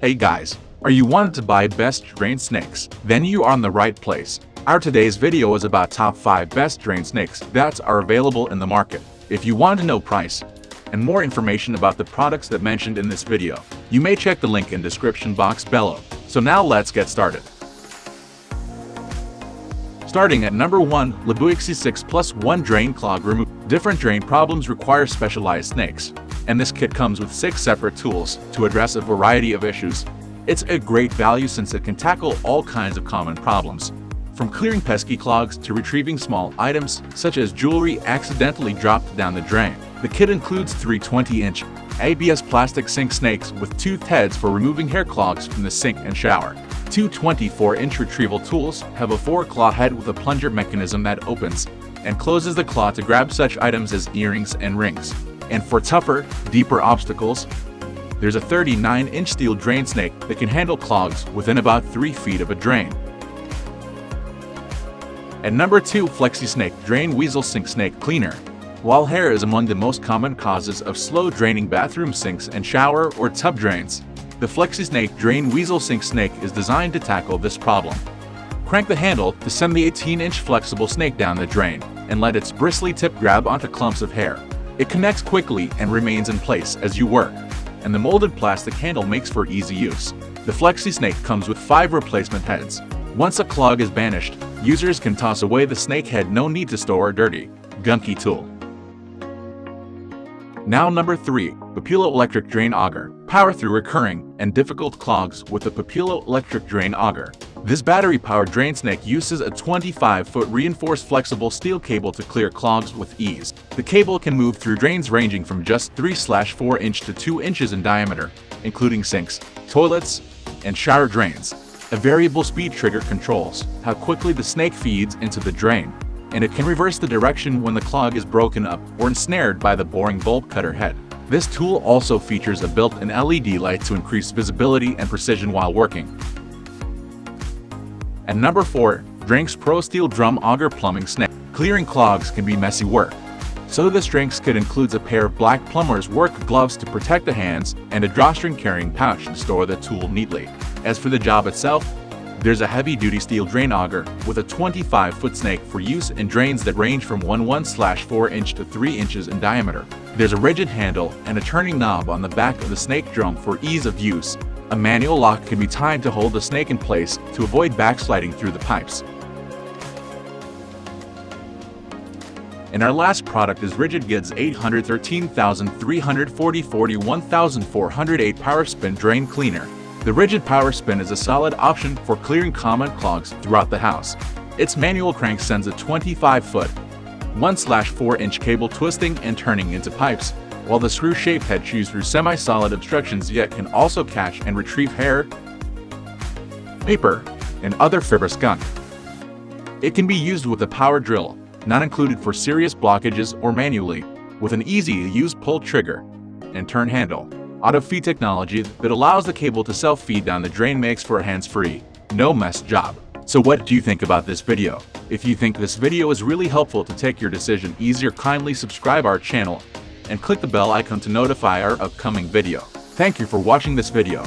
Hey guys, are you wanting to buy best drain snakes? Then you are in the right place. Our today's video is about top 5 best drain snakes that are available in the market. If you want to know price and more information about the products that mentioned in this video, you may check the link in description box below. So now let's get started. Starting at number 1, LaBuy X6+1 Drain Clog Remove. Different drain problems require specialized snakes, and this kit comes with 6 separate tools to address a variety of issues. It's a great value since it can tackle all kinds of common problems, from clearing pesky clogs to retrieving small items such as jewelry accidentally dropped down the drain. The kit includes 3 20-inch ABS plastic sink snakes with toothed heads for removing hair clogs from the sink and shower. 2 24-inch retrieval tools have a 4-claw head with a plunger mechanism that opens and closes the claw to grab such items as earrings and rings. And for tougher, deeper obstacles, there's a 39-inch steel drain snake that can handle clogs within about 3 feet of a drain. At number 2, FlexiSnake Drain Weasel Sink Snake Cleaner. While hair is among the most common causes of slow-draining bathroom sinks and shower or tub drains, the FlexiSnake Drain Weasel Sink Snake is designed to tackle this problem. Crank the handle to send the 18-inch flexible snake down the drain and let its bristly tip grab onto clumps of hair. It connects quickly and remains in place as you work, and the molded plastic handle makes for easy use. The FlexiSnake comes with 5 replacement heads. Once a clog is banished, users can toss away the snake head, no need to store a dirty, gunky tool. Now number 3, POLO Electric Drain Auger. Power through recurring and difficult clogs with the POLO Electric Drain Auger. This battery-powered drain snake uses a 25-foot reinforced flexible steel cable to clear clogs with ease. The cable can move through drains ranging from just 3/4 inch to 2 inches in diameter, including sinks, toilets, and shower drains. A variable speed trigger controls how quickly the snake feeds into the drain, and it can reverse the direction when the clog is broken up or ensnared by the boring bolt cutter head. This tool also features a built-in LED light to increase visibility and precision while working. At number 4, Drinks Pro Steel Drum Auger Plumbing Snake. Clearing clogs can be messy work, so this Drinks kit includes a pair of black plumber's work gloves to protect the hands and a drawstring carrying pouch to store the tool neatly. As for the job itself, there's a heavy-duty steel drain auger with a 25-foot snake for use in drains that range from 1/4 inch to 3 inches in diameter. There's a rigid handle and a turning knob on the back of the snake drum for ease of use. A manual lock can be tied to hold the snake in place to avoid backsliding through the pipes. And our last product is RIDGID's 813,340/1408 Power Spin Drain Cleaner. The RIDGID Power Spin is a solid option for clearing common clogs throughout the house. Its manual crank sends a 25-foot, 1/4 inch cable twisting and turning into pipes, while the screw-shaped head chews through semi-solid obstructions yet can also catch and retrieve hair, paper, and other fibrous gunk. It can be used with a power drill, not included for serious blockages, or manually, with an easy-to-use pull trigger and turn handle. Auto-feed technology that allows the cable to self-feed down the drain makes for a hands-free, no-mess job. So what do you think about this video? If you think this video is really helpful to take your decision easier, kindly subscribe our channel and click the bell icon to notify our upcoming video. Thank you for watching this video.